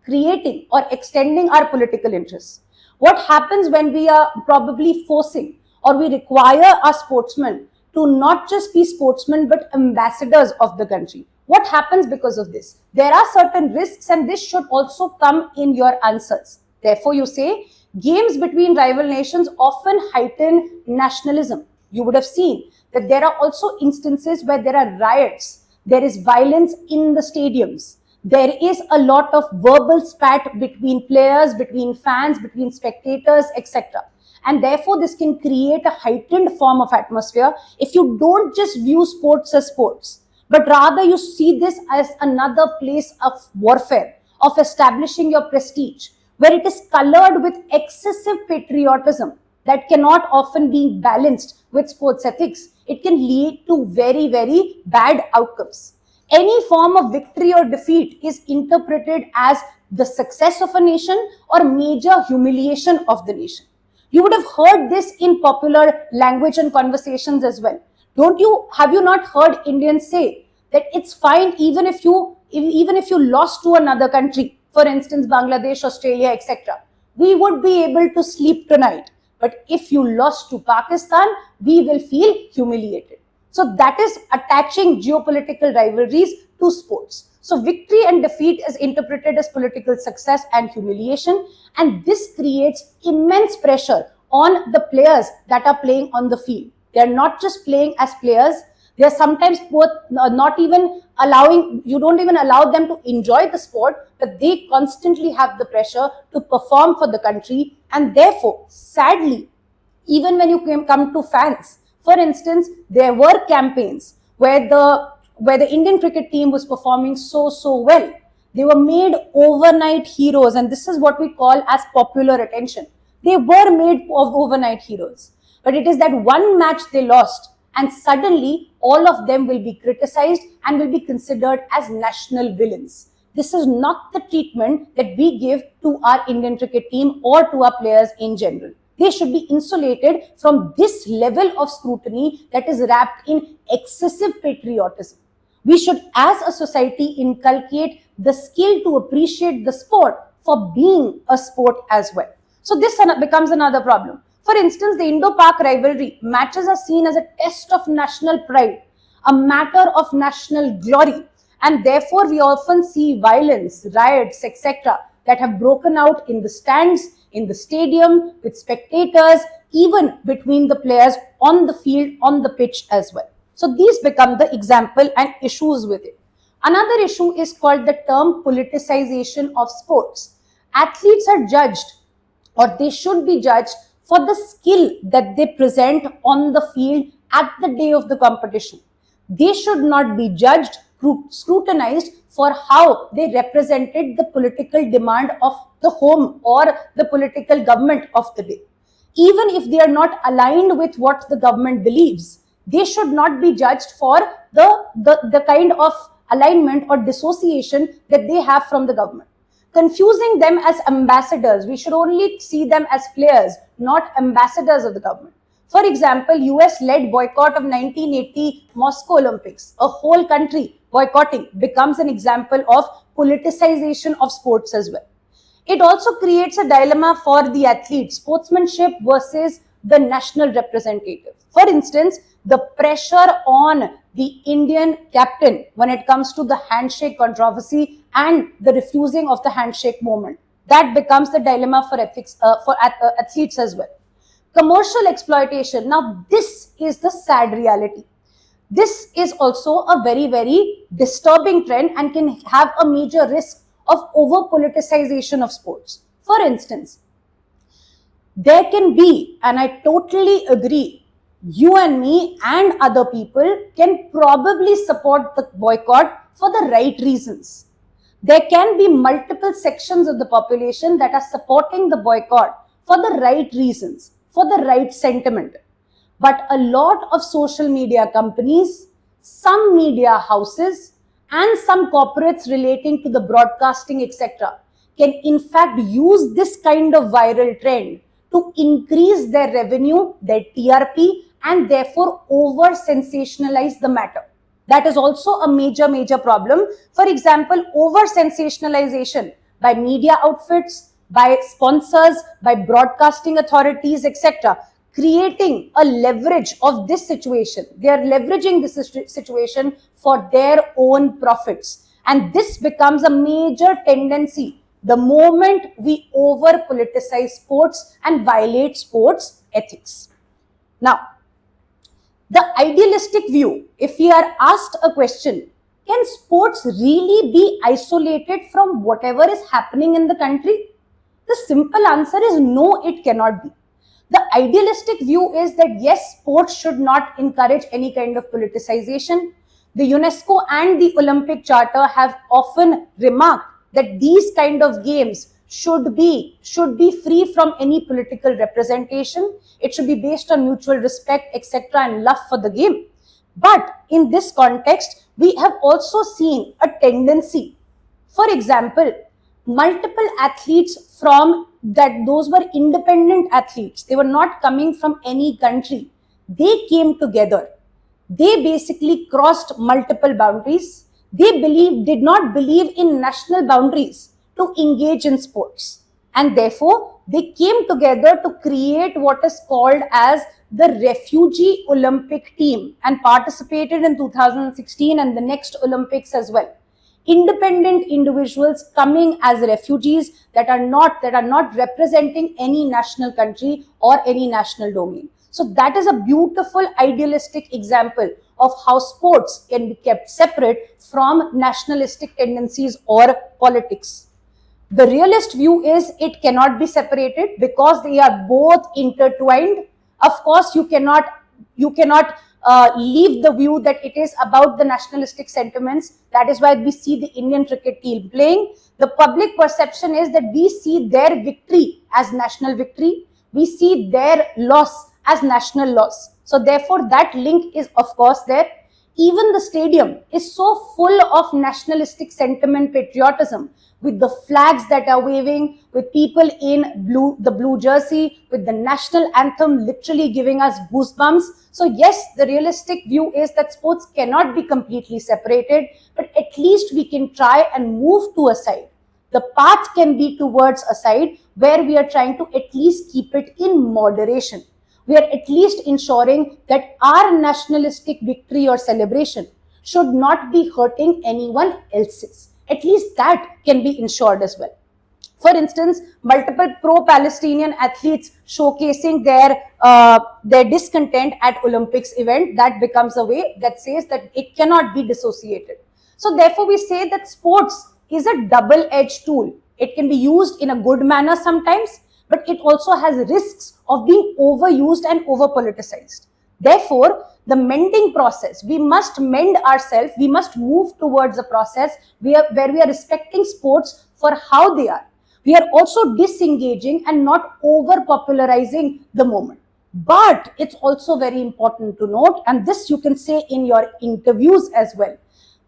creating or extending our political interests. What happens when we are probably forcing or we require our sportsmen to not just be sportsmen but ambassadors of the country? What happens because of this? There are certain risks, and this should also come in your answers. Therefore, you say games between rival nations often heighten nationalism. You would have seen that there are also instances where there are riots, there is violence in the stadiums, there is a lot of verbal spat between players, between fans, between spectators, etc. And therefore, this can create a heightened form of atmosphere if you don't just view sports as sports, but rather you see this as another place of warfare, of establishing your prestige, where it is colored with excessive patriotism that cannot often be balanced with sports ethics. It can lead to very, very bad outcomes. Any form of victory or defeat is interpreted as the success of a nation or major humiliation of the nation. You would have heard this in popular language and conversations as well. Have you not heard Indians say that it's fine even if you lost to another country, for instance, Bangladesh, Australia, etc. We would be able to sleep tonight. But if you lost to Pakistan, we will feel humiliated. So that is attaching geopolitical rivalries to sports. So victory and defeat is interpreted as political success and humiliation, and this creates immense pressure on the players that are playing on the field. They are not just playing as players, they are sometimes both not even allowing, you don't even allow them to enjoy the sport, but they constantly have the pressure to perform for the country. And therefore, sadly, even when you come to fans, for instance, there were campaigns where the Indian cricket team was performing so well. They were made overnight heroes, and this is what we call as popular attention. They were made of overnight heroes. But it is that one match they lost, and suddenly all of them will be criticized and will be considered as national villains. This is not the treatment that we give to our Indian cricket team or to our players in general. They should be insulated from this level of scrutiny that is wrapped in excessive patriotism. We should, as a society, inculcate the skill to appreciate the sport for being a sport as well. So this becomes another problem. For instance, the Indo-Pak rivalry matches are seen as a test of national pride, a matter of national glory, and therefore we often see violence, riots, etc. that have broken out in the stands, in the stadium, with spectators, even between the players on the field, on the pitch as well. So these become the example and issues with it. Another issue is called the term politicization of sports. Athletes are judged, or they should be judged, for the skill that they present on the field at the day of the competition. They should not be judged, scrutinized for how they represented the political demand of the home or the political government of the day. Even if they are not aligned with what the government believes, they should not be judged for the kind of alignment or dissociation that they have from the government. confusing them as ambassadors. We should only see them as players, not ambassadors of the government. For example, US led boycott of 1980 Moscow Olympics. A whole country boycotting becomes an example of politicization of sports as well. It also creates a dilemma for the athlete, sportsmanship versus the national representative. For instance, the pressure on the Indian captain when it comes to the handshake controversy and the refusing of the handshake moment. That becomes the dilemma for athletes as well. Commercial exploitation. Now, this is the sad reality. This is also a very, very disturbing trend and can have a major risk of over politicization of sports. For instance, there can be, and I totally agree, you and me and other people can probably support the boycott for the right reasons. There can be multiple sections of the population that are supporting the boycott for the right reasons, for the right sentiment. But a lot of social media companies, some media houses, and some corporates relating to the broadcasting, etc., can in fact use this kind of viral trend to increase their revenue, their TRP, and therefore over sensationalize the matter. That is also a major problem. For example, over sensationalization by media outfits, by sponsors, by broadcasting authorities, etc., creating a leverage of this situation. They are leveraging this situation for their own profits. And this becomes a major tendency the moment we over politicize sports and violate sports ethics. Now, the idealistic view, if we are asked a question, can sports really be isolated from whatever is happening in the country? The simple answer is no, it cannot be. The idealistic view is that yes, sports should not encourage any kind of politicization. The UNESCO and the Olympic Charter have often remarked that these kind of games should be free from any political representation. It should be based on mutual respect, etc., and love for the game. But in this context, we have also seen a tendency. For example, multiple athletes from that, those were independent athletes. They were not coming from any country. They came together. They basically crossed multiple boundaries. They did not believe in national boundaries to engage in sports. And therefore, they came together to create what is called as the Refugee Olympic Team and participated in 2016 and the next Olympics as well. Independent individuals coming as refugees that are not representing any national country or any national domain. So that is a beautiful idealistic example of how sports can be kept separate from nationalistic tendencies or politics. The realist view is it cannot be separated because they are both intertwined. Of course, you cannot leave the view that it is about the nationalistic sentiments. That is why we see the Indian cricket team playing. The public perception is that we see their victory as national victory. We see their loss as national loss. So therefore, that link is of course there. Even the stadium is so full of nationalistic sentiment, patriotism, with the flags that are waving, with people in the blue jersey, with the national anthem literally giving us goosebumps. So yes, the realistic view is that sports cannot be completely separated, but at least we can try and move to a side. The path can be towards a side where we are trying to at least keep it in moderation. We are at least ensuring that our nationalistic victory or celebration should not be hurting anyone else's. At least that can be ensured as well. For instance, multiple pro-Palestinian athletes showcasing their discontent at Olympics event, that becomes a way that says that it cannot be dissociated. So therefore, we say that sports is a double-edged tool. It can be used in a good manner sometimes, but it also has risks of being overused and over-politicized. Therefore, the mending process, we must mend ourselves, we must move towards a process where we are respecting sports for how they are. We are also disengaging and not over-popularizing the moment. But it's also very important to note, and this you can say in your interviews as well,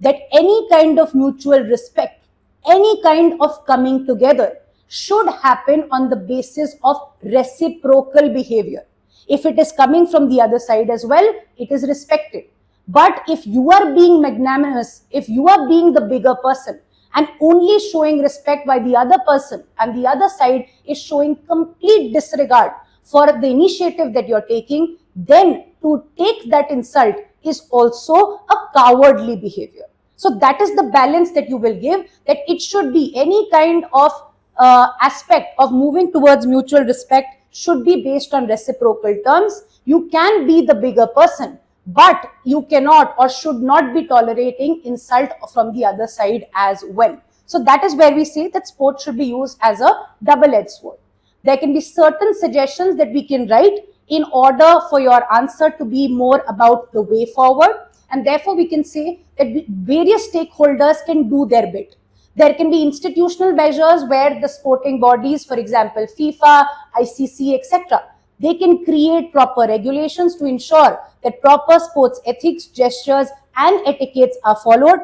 that any kind of mutual respect any kind of coming together should happen on the basis of reciprocal behavior. If it is coming from the other side as well, it is respected. But if you are being magnanimous, if you are being the bigger person and only showing respect by the other person, and the other side is showing complete disregard for the initiative that you're taking, then to take that insult is also a cowardly behavior. So that is the balance that you will give, that it should be any kind of aspect of moving towards mutual respect should be based on reciprocal terms. You can be the bigger person, but you cannot or should not be tolerating insult from the other side as well. So that is where we say that sport should be used as a double-edged sword. There can be certain suggestions that we can write in order for your answer to be more about the way forward, and therefore we can say that various stakeholders can do their bit. There can be institutional measures where the sporting bodies, for example, FIFA, ICC, etc., they can create proper regulations to ensure that proper sports ethics, gestures, and etiquettes are followed.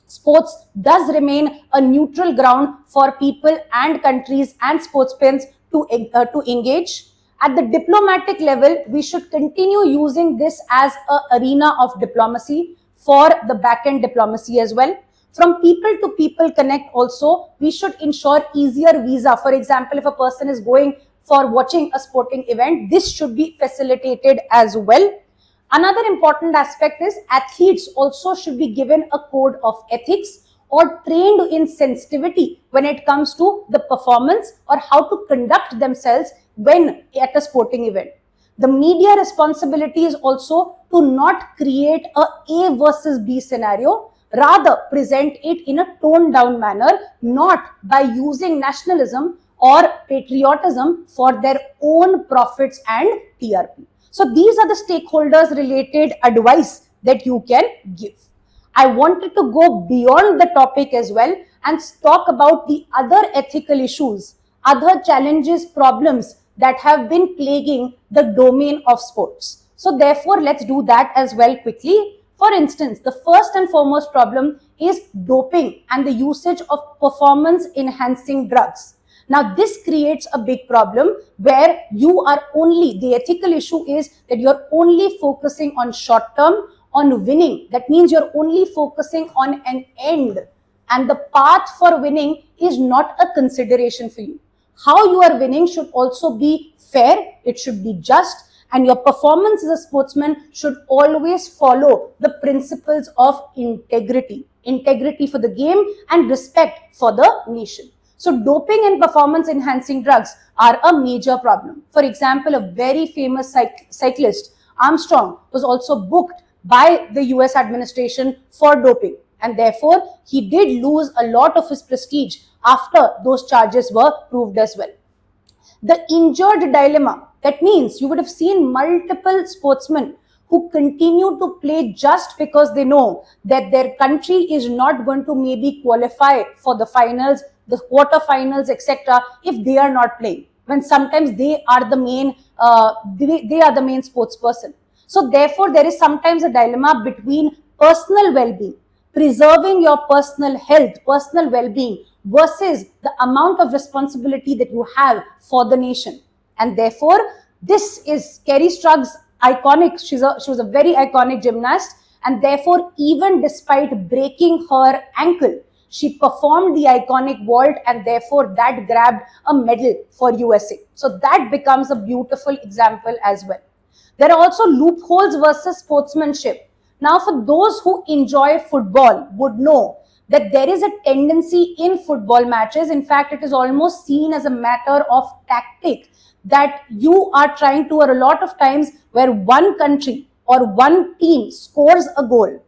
Sports does remain a neutral ground for people and countries and sportsmen to engage. At the diplomatic level, we should continue using this as an arena of diplomacy for the back-end diplomacy as well. From people to people connect also, we should ensure easier visa. For example, if a person is going for watching a sporting event, this should be facilitated as well. Another important aspect is athletes also should be given a code of ethics or trained in sensitivity when it comes to the performance or how to conduct themselves when at a sporting event. The media responsibility is also to not create A versus B scenario, rather present it in a toned down manner, not by using nationalism or patriotism for their own profits and TRP. So these are the stakeholders related advice that you can give. I wanted to go beyond the topic as well and talk about the other ethical issues, other challenges, problems that have been plaguing the domain of sports. So therefore, let's do that as well quickly. For instance, the first and foremost problem is doping and the usage of performance enhancing drugs. Now, this creates a big problem where you are only, the ethical issue is that you're only focusing on short term, on winning. That means you're only focusing on an end, and the path for winning is not a consideration for you. How you are winning should also be fair, it should be just, and your performance as a sportsman should always follow the principles of integrity. Integrity for the game and respect for the nation. So doping and performance enhancing drugs are a major problem. For example, a very famous cyclist, Armstrong, was also booked by the US administration for doping, and therefore he did lose a lot of his prestige after those charges were proved as well. The injured dilemma, that means you would have seen multiple sportsmen who continue to play just because they know that their country is not going to maybe qualify for the finals, the quarterfinals, etc., if they are not playing, when sometimes they are the main they are the main sports person. So therefore there is sometimes a dilemma between personal well-being, preserving your personal health, personal well-being, versus the amount of responsibility that you have for the nation. And therefore this is Kerry Strug's iconic, she was a very iconic gymnast, and therefore even despite breaking her ankle, she performed the iconic vault, and therefore that grabbed a medal for USA. So that becomes a beautiful example as well. There are also loopholes versus sportsmanship. Now, for those who enjoy football would know that there is a tendency in football matches, in fact, it is almost seen as a matter of tactic, that you are trying to, or a lot of times where one country or one team scores a goal,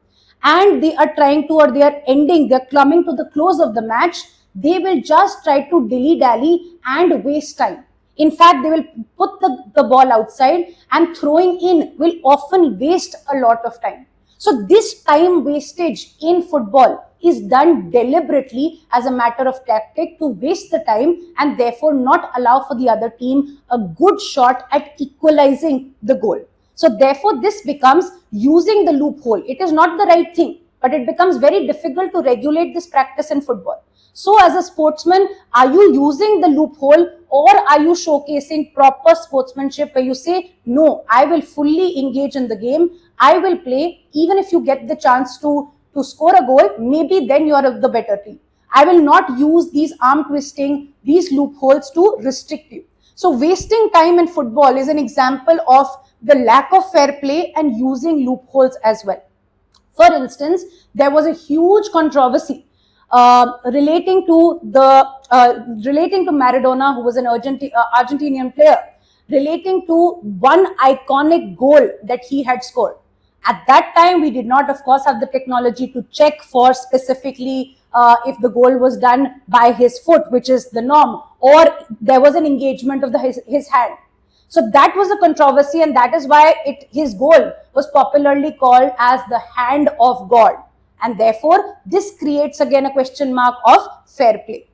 and they are trying to, or they are ending, they're coming to the close of the match, they will just try to dilly-dally and waste time. In fact, they will put the ball outside, and throwing in will often waste a lot of time. So this time wastage in football is done deliberately as a matter of tactic to waste the time and therefore not allow for the other team a good shot at equalizing the goal. So therefore this becomes using the loophole. It is not the right thing. but it becomes very difficult to regulate this practice in football. So as a sportsman, are you using the loophole, or are you showcasing proper sportsmanship where you say, no, I will fully engage in the game, I will play, even if you get the chance to score a goal, maybe then you are the better team. I will not use these arm twisting, these loopholes to restrict you. So wasting time in football is an example of the lack of fair play and using loopholes as well. For instance, there was a huge controversy relating to Maradona, who was an Argentinian player, relating to one iconic goal that he had scored. At that time, we did not, of course, have the technology to check for specifically if the goal was done by his foot, which is the norm, or there was an engagement of his hand. So that was a controversy, and that is why his goal was popularly called as the hand of God. And therefore, this creates again a question mark of fair play.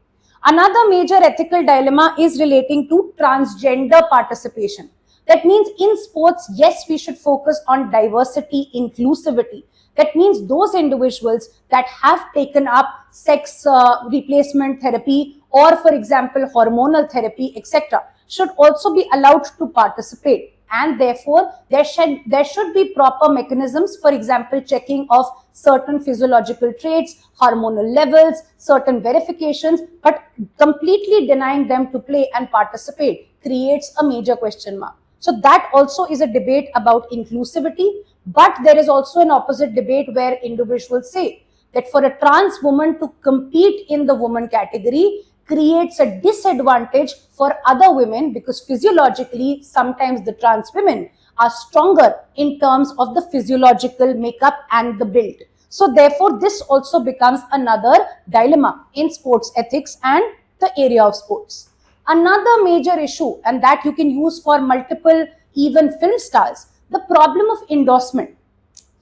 Another major ethical dilemma is relating to transgender participation. That means in sports, yes, we should focus on diversity, inclusivity. That means those individuals that have taken up sex replacement therapy, or for example, hormonal therapy, etc., should also be allowed to participate. And therefore, there should be proper mechanisms, for example, checking of certain physiological traits, hormonal levels, certain verifications, but completely denying them to play and participate creates a major question mark. So that also is a debate about inclusivity, but there is also an opposite debate where individuals say that for a trans woman to compete in the woman category creates a disadvantage for other women, because physiologically sometimes the trans women are stronger in terms of the physiological makeup and the build. So therefore, this also becomes another dilemma in sports ethics and the area of sports. Another major issue, and that you can use for multiple even film stars, the problem of endorsement.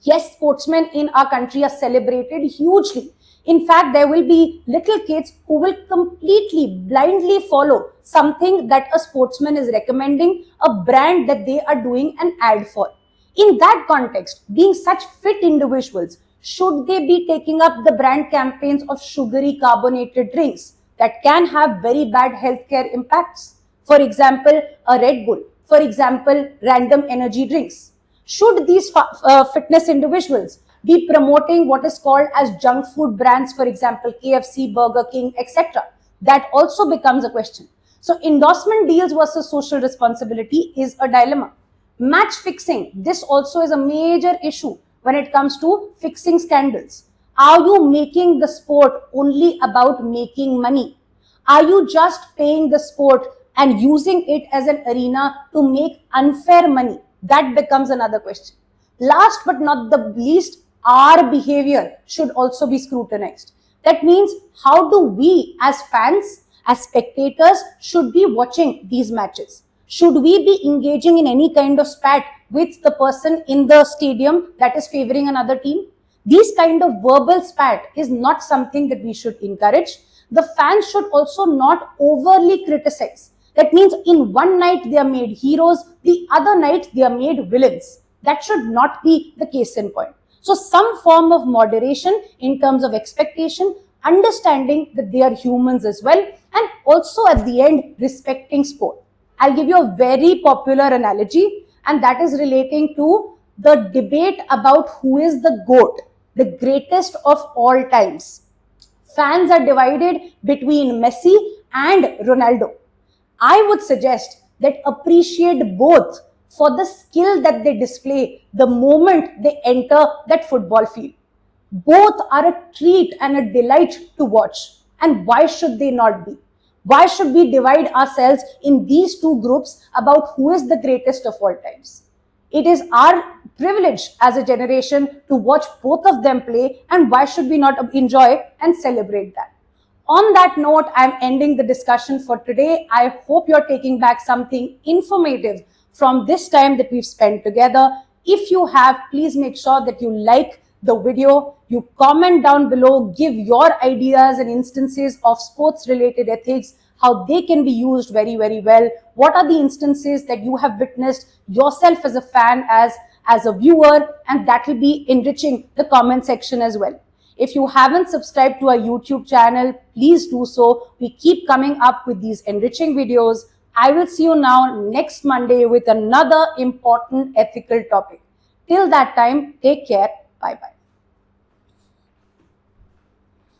Yes, sportsmen in our country are celebrated hugely. In fact, there will be little kids who will completely blindly follow something that a sportsman is recommending, a brand that they are doing an ad for. In that context, being such fit individuals, should they be taking up the brand campaigns of sugary carbonated drinks that can have very bad healthcare impacts? For example, a Red Bull, for example, random energy drinks. Should these fitness individuals be promoting what is called as junk food brands, for example, KFC, Burger King, etc.? That also becomes a question. So endorsement deals versus social responsibility is a dilemma. Match fixing, this also is a major issue when it comes to fixing scandals. Are you making the sport only about making money? Are you just paying the sport and using it as an arena to make unfair money? That becomes another question. Last but not the least, our behavior should also be scrutinized. That means, how do we as fans, as spectators, should be watching these matches? Should we be engaging in any kind of spat with the person in the stadium that is favoring another team? These kind of verbal spat is not something that we should encourage. The fans should also not overly criticize. That means in one night they are made heroes, the other night they are made villains. That should not be the case in point. So some form of moderation in terms of expectation, understanding that they are humans as well, and also at the end respecting sport. I'll give you a very popular analogy, and that is relating to the debate about who is the GOAT, the greatest of all times. Fans are divided between Messi and Ronaldo. I would suggest that appreciate both for the skill that they display the moment they enter that football field. Both are a treat and a delight to watch. And why should they not be? Why should we divide ourselves in these two groups about who is the greatest of all times? It is our privilege as a generation to watch both of them play, and why should we not enjoy and celebrate that? On that note, I'm ending the discussion for today. I hope you're taking back something informative from this time that we've spent together. If you have, please make sure that you like the video, you comment down below, give your ideas and instances of sports related ethics, how they can be used very, very well. What are the instances that you have witnessed yourself as a fan, as as a viewer, and that will be enriching the comment section as well. If you haven't subscribed to our YouTube channel, please do so. We keep coming up with these enriching videos. I will see you now next Monday with another important ethical topic. Till that time, take care. Bye-bye.